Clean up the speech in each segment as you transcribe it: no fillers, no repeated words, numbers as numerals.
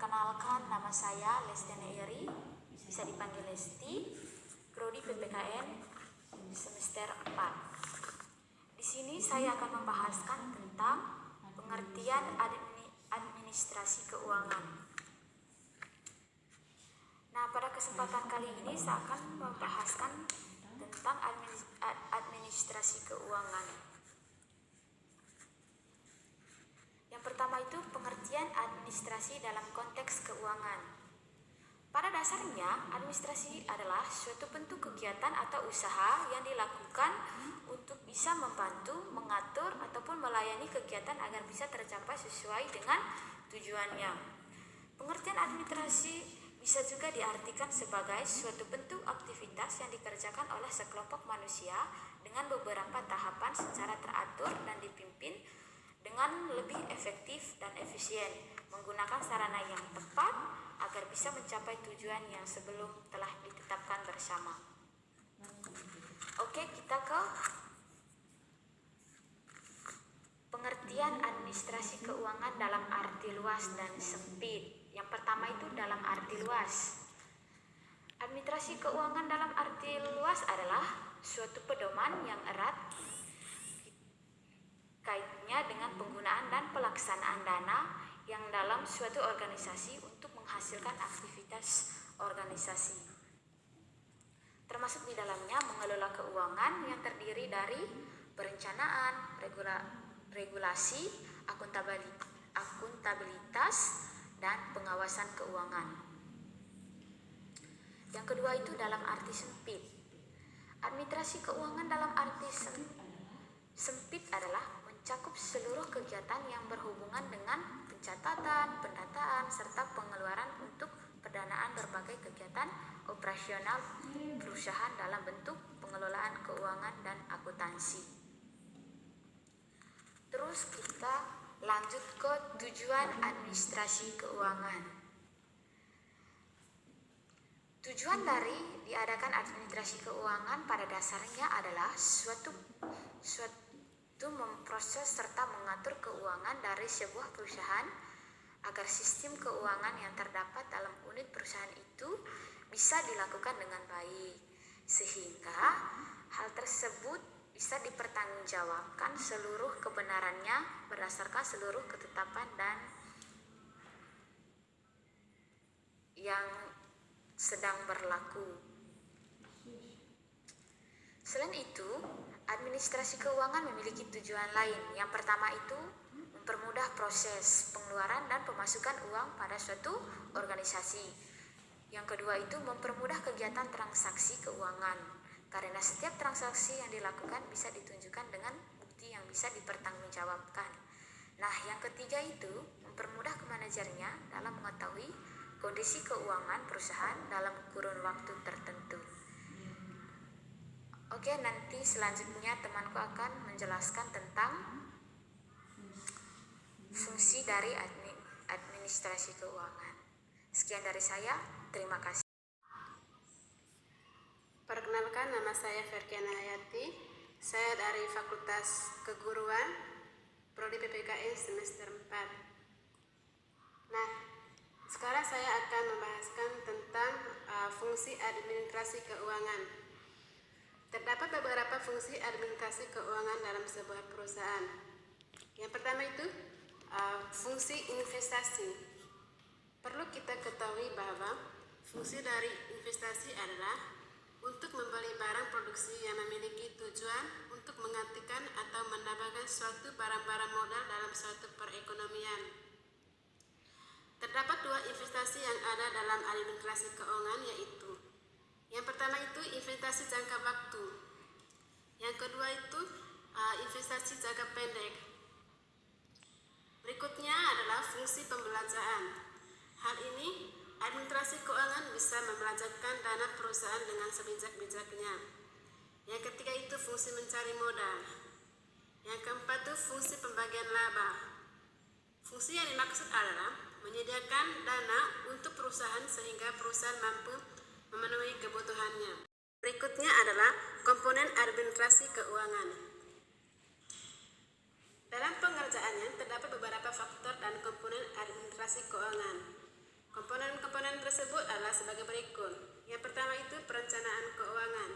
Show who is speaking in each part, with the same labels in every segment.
Speaker 1: Perkenalkan, nama saya Lestiana Eri, bisa dipanggil Lesti, Prodi PPKN semester 4. Di sini saya akan membahaskan tentang pengertian administrasi keuangan. Nah, pada kesempatan kali ini saya akan membahaskan tentang administrasi keuangan. Yang pertama itu pengertian administrasi dalam konteks keuangan. Pada dasarnya, administrasi adalah suatu bentuk kegiatan atau usaha yang dilakukan untuk bisa membantu, mengatur, ataupun melayani kegiatan agar bisa tercapai sesuai dengan tujuannya. Pengertian administrasi bisa juga diartikan sebagai suatu bentuk aktivitas yang dikerjakan oleh sekelompok manusia dengan beberapa tahapan secara teratur dan dipimpin dengan lebih efektif dan efisien, menggunakan sarana yang tepat agar bisa mencapai tujuan yang sebelum telah ditetapkan bersama. Oke, kita ke pengertian administrasi keuangan dalam arti luas dan sempit. Yang pertama itu dalam arti luas. Administrasi keuangan dalam arti luas adalah suatu pedoman yang erat kaitnya dengan penggunaan dan pelaksanaan dana yang dalam suatu organisasi untuk menghasilkan aktivitas organisasi. Termasuk di dalamnya mengelola keuangan yang terdiri dari perencanaan, regulasi, akuntabilitas, dan pengawasan keuangan. Yang kedua itu dalam arti sempit. Administrasi keuangan dalam arti sempit adalah mencakup seluruh kegiatan yang berhubungan dengan pencatatan, pendataan, serta pengeluaran untuk pendanaan berbagai kegiatan operasional perusahaan dalam bentuk pengelolaan keuangan dan akuntansi. Terus kita lanjut ke tujuan administrasi keuangan. Tujuan dari diadakan administrasi keuangan pada dasarnya adalah suatu memproses serta mengatur keuangan dari sebuah perusahaan agar sistem keuangan yang terdapat dalam unit perusahaan itu bisa dilakukan dengan baik, sehingga hal tersebut bisa dipertanggungjawabkan seluruh kebenarannya berdasarkan seluruh ketetapan dan yang sedang berlaku. Selain itu, administrasi keuangan memiliki tujuan lain. Yang pertama itu mempermudah proses pengeluaran dan pemasukan uang pada suatu organisasi. Yang kedua itu mempermudah kegiatan transaksi keuangan, karena setiap transaksi yang dilakukan bisa ditunjukkan dengan bukti yang bisa dipertanggungjawabkan. Nah, yang ketiga itu mempermudah manajernya dalam mengetahui kondisi keuangan perusahaan dalam kurun waktu tertentu. Oke, nanti selanjutnya temanku akan menjelaskan tentang fungsi dari administrasi keuangan. Sekian dari saya, terima kasih.
Speaker 2: Perkenalkan, nama saya Ferkiana Hayati. Saya dari Fakultas Keguruan, Prodi PPKN semester 4. Nah, sekarang saya akan membahaskan tentang fungsi administrasi keuangan. Terdapat beberapa fungsi administrasi keuangan dalam sebuah perusahaan. Yang pertama itu fungsi investasi. Perlu kita ketahui bahwa fungsi dari investasi adalah untuk membeli barang produksi yang memiliki tujuan untuk menggantikan atau menambahkan suatu barang-barang modal dalam suatu perekonomian. Terdapat dua investasi yang ada dalam administrasi keuangan, yaitu yang pertama itu investasi jangka waktu. Yang kedua itu investasi jangka pendek. Berikutnya adalah fungsi pembelanjaan. Hal ini administrasi keuangan bisa membelanjakan dana perusahaan dengan sebijak-bijaknya. Yang ketiga itu fungsi mencari modal. Yang keempat itu fungsi pembagian laba. Fungsi yang dimaksud adalah menyediakan dana untuk perusahaan sehingga perusahaan mampu memenuhi kebutuhannya. Berikutnya adalah komponen administrasi keuangan. Dalam pengerjaannya terdapat beberapa faktor dan komponen administrasi keuangan. Komponen-komponen tersebut adalah sebagai berikut. Yang pertama itu perencanaan keuangan.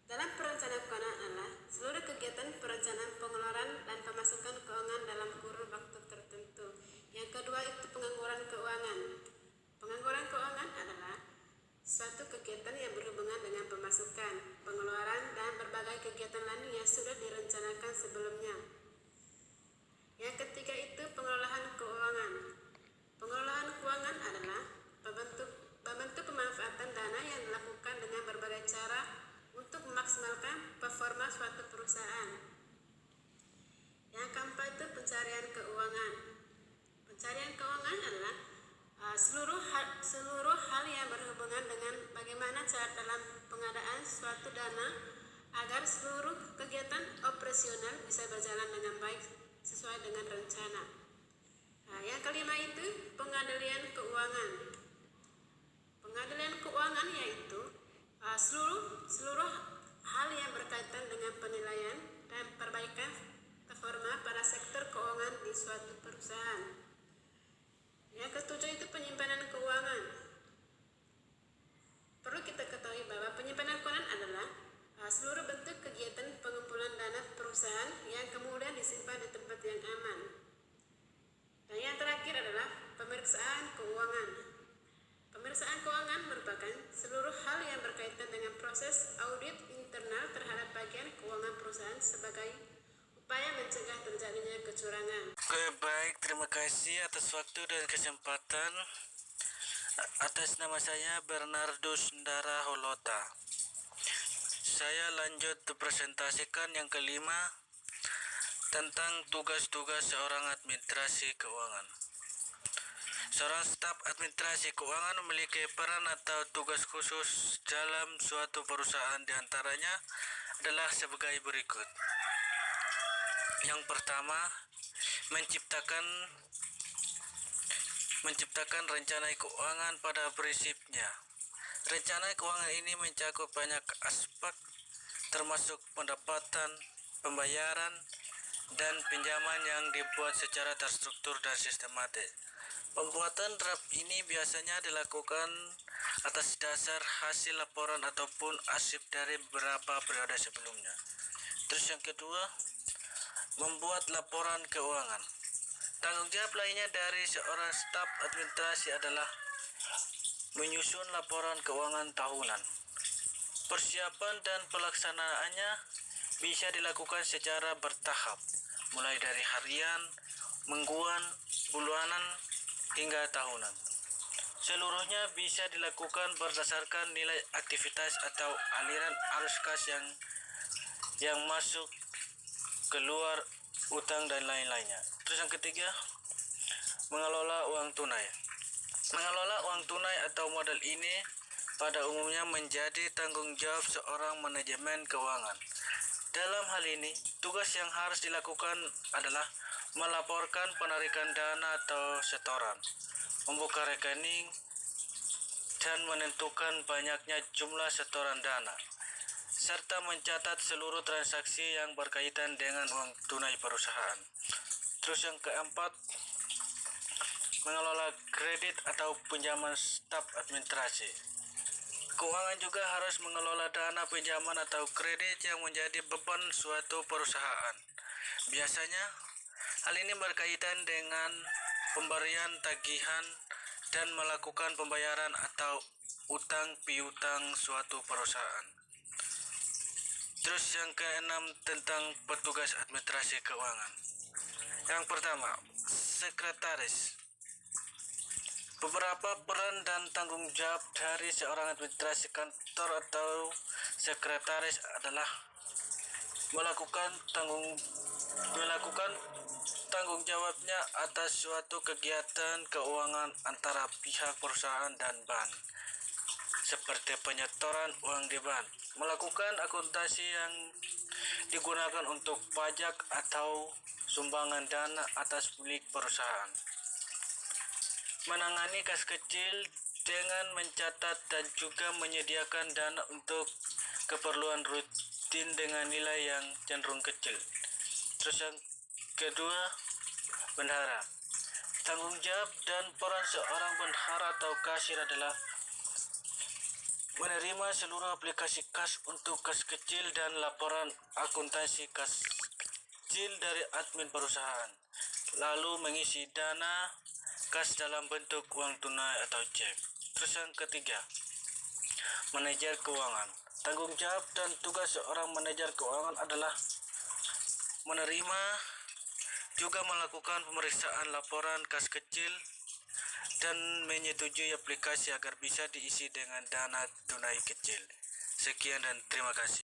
Speaker 2: Dalam perencanaan keuangan adalah seluruh kegiatan perencanaan pengeluaran dan pemasukan keuangan dalam kurun waktu tertentu. Yang kedua itu pengangguran keuangan. Pengangguran keuangan adalah suatu kegiatan yang berhubungan dengan pemasukan, pengeluaran, dan berbagai kegiatan lain yang sudah direncanakan sebelumnya. Yang ketiga itu pengelolaan keuangan. Pengelolaan keuangan adalah membentuk pemanfaatan dana yang dilakukan dengan berbagai cara untuk memaksimalkan performa suatu perusahaan. Yang keempat itu pencarian keuangan. Pencarian keuangan adalah seluruh hal yang berhubungan dengan bagaimana cara dalam pengadaan suatu dana agar seluruh kegiatan operasional bisa berjalan dengan baik sesuai dengan rencana. Yang kelima itu pengendalian keuangan. Pengendalian keuangan yaitu seluruh hal yang berkaitan dengan penilaian dan perbaikan performa pada sektor keuangan di suatu perusahaan. Yang ketujuh itu penyimpanan keuangan. Perlu kita ketahui bahwa penyimpanan keuangan adalah seluruh bentuk kegiatan pengumpulan dana perusahaan yang kemudian disimpan di tempat yang aman. Dan yang terakhir adalah pemeriksaan keuangan. Pemeriksaan keuangan merupakan seluruh hal yang berkaitan dengan proses audit internal terhadap bagian keuangan perusahaan sebagai upaya mencegah terjadinya kecurangan.
Speaker 3: Oke, baik, terima kasih atas waktu dan kesempatan. Atas nama saya Bernardus Ndara Holota. Saya lanjut presentasikan yang kelima tentang tugas-tugas seorang administrasi keuangan. Seorang staf administrasi keuangan memiliki peran atau tugas khusus dalam suatu perusahaan, diantaranya adalah sebagai berikut. Yang pertama, menciptakan rencana keuangan pada prinsipnya. Rencana keuangan ini mencakup banyak aspek, termasuk pendapatan, pembayaran, dan pinjaman yang dibuat secara terstruktur dan sistematis. Pembuatan draft ini biasanya dilakukan atas dasar hasil laporan ataupun arsip dari beberapa periode sebelumnya. Terus yang kedua, membuat laporan keuangan. Tanggung jawab lainnya dari seorang staf administrasi adalah menyusun laporan keuangan tahunan. Persiapan dan pelaksanaannya bisa dilakukan secara bertahap, mulai dari harian, mingguan, bulanan, hingga tahunan. Seluruhnya bisa dilakukan berdasarkan nilai aktivitas atau aliran arus kas yang masuk, keluar, utang, dan lain-lainnya. Terus yang ketiga, mengelola uang tunai. Mengelola uang tunai atau modal ini pada umumnya menjadi tanggung jawab seorang manajemen keuangan. Dalam hal ini, tugas yang harus dilakukan adalah melaporkan penarikan dana atau setoran, membuka rekening, dan menentukan banyaknya jumlah setoran dana, serta mencatat seluruh transaksi yang berkaitan dengan uang tunai perusahaan. Terus yang keempat, mengelola kredit atau pinjaman staf administrasi. Keuangan juga harus mengelola dana pinjaman atau kredit yang menjadi beban suatu perusahaan. Biasanya, hal ini berkaitan dengan pemberian tagihan dan melakukan pembayaran atau utang piutang suatu perusahaan. Terus yang keenam, tentang petugas administrasi keuangan. Yang pertama, sekretaris. Beberapa peran dan tanggung jawab dari seorang administrasi kantor atau sekretaris adalah melakukan tanggung jawabnya atas suatu kegiatan keuangan antara pihak perusahaan dan bank, seperti penyetoran uang di bank, melakukan akuntansi yang digunakan untuk pajak atau sumbangan dana atas milik perusahaan, menangani kas kecil dengan mencatat dan juga menyediakan dana untuk keperluan rutin dengan nilai yang cenderung kecil. Terus yang kedua, bendahara. Tanggung jawab dan peran seorang bendahara atau kasir adalah menerima seluruh aplikasi kas untuk kas kecil dan laporan akuntansi kas kecil dari admin perusahaan, lalu mengisi dana kas dalam bentuk uang tunai atau cek. Terus yang ketiga, manajer keuangan. Tanggung jawab dan tugas seorang manajer keuangan adalah menerima juga melakukan pemeriksaan laporan kas kecil dan menyetujui aplikasi agar bisa diisi dengan dana tunai kecil. Sekian dan terima kasih.